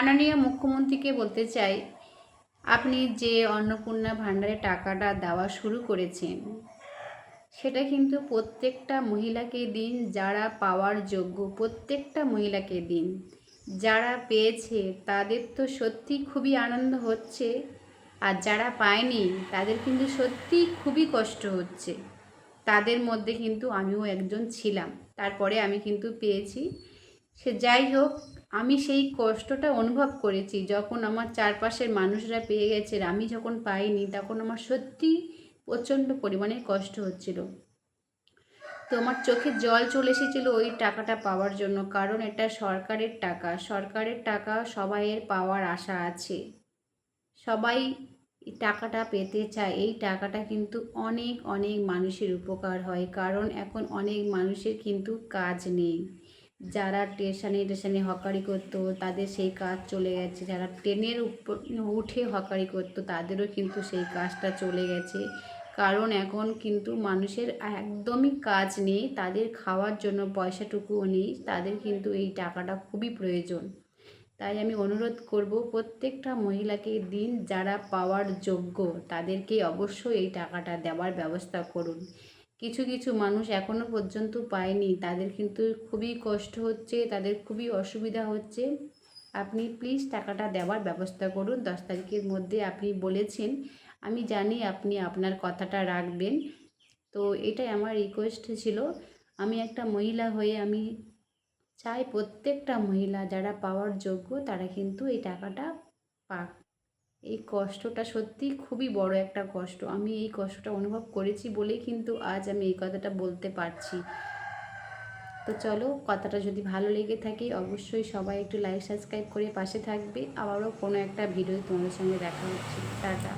মাননীয় মুখ্যমন্ত্রীকে বলতে চাই, আপনি যে অন্নপূর্ণা ভাণ্ডারে টাকাটা দেওয়া শুরু করেছেন, সেটা কিন্তু প্রত্যেকটা মহিলাকে দিন, যারা পাওয়ার যোগ্য প্রত্যেকটা মহিলাকে দিন। যারা পেয়েছে তাদের তো সত্যি খুবই আনন্দ হচ্ছে, আর যারা পায়নি তাদের কিন্তু সত্যি খুবই কষ্ট হচ্ছে। তাদের মধ্যে কিন্তু আমিও একজন ছিলাম, তারপরে আমি কিন্তু পেয়েছি। সে যাই হোক, আমি সেই কষ্টটা অনুভব করেছি যখন আমার চারপাশের মানুষরা পেয়ে গেছে, আমি যখন পাইনি তখন আমার সত্যি প্রচণ্ড পরিমাণে কষ্ট হচ্ছিল। তো আমার চোখে জল চলে এসেছিলো ওই টাকাটা পাওয়ার জন্য, কারণ এটা সরকারের টাকা। সরকারের টাকা সবাইয়ের পাওয়ার আশা আছে, সবাই এই টাকাটা পেতে চায়। এই টাকাটা কিন্তু অনেক অনেক মানুষের উপকার হয়, কারণ এখন অনেক মানুষের কিন্তু কাজ নেই। যারা স্টেশনে হকারি করতো তাদের সেই কাজ চলে গেছে, যারা ট্রেনের উপর উঠে হকারি করতো তাদেরও কিন্তু সেই কাজটা চলে গেছে, কারণ এখন কিন্তু মানুষের একদমই কাজ নেই, তাদের খাওয়ার জন্য পয়সাটুকুও নেই, তাদের কিন্তু এই টাকাটা খুবই প্রয়োজন। তাই আমি অনুরোধ করব প্রত্যেকটা মহিলাকে দিন, যারা পাওয়ার যোগ্য তাদেরকে অবশ্যই এই টাকাটা দেওয়ার ব্যবস্থা করুন। কিছু কিছু মানুষ এখনও পর্যন্ত পায়নি, তাদের কিন্তু খুবই কষ্ট হচ্ছে, তাদের খুবই অসুবিধা হচ্ছে। আপনি প্লিজ টাকাটা দেওয়ার ব্যবস্থা করুন। 10 তারিখের মধ্যে আপনি বলেছেন, আমি জানি আপনি আপনার কথাটা রাখবেন। তো এটাই আমার রিকোয়েস্ট ছিল। আমি একটা মহিলা হয়ে আমি চাই প্রত্যেকটা মহিলা যারা পাওয়ার যোগ্য তারা কিন্তু এই টাকাটা পাক। এই কষ্টটা সত্যি খুবই বড় একটা কষ্ট, আমি এই কষ্টটা অনুভব করেছি বলেই কিন্তু আজ আমি এই কথাটা বলতে পারছি। তো চলো, কথাটা যদি ভালো লেগে থাকে অবশ্যই সবাই একটু লাইক সাবস্ক্রাইব করে পাশে থাকবে। আবারও কোনো একটা ভিডিও তোমাদের সঙ্গে দেখা হচ্ছে। টাটা।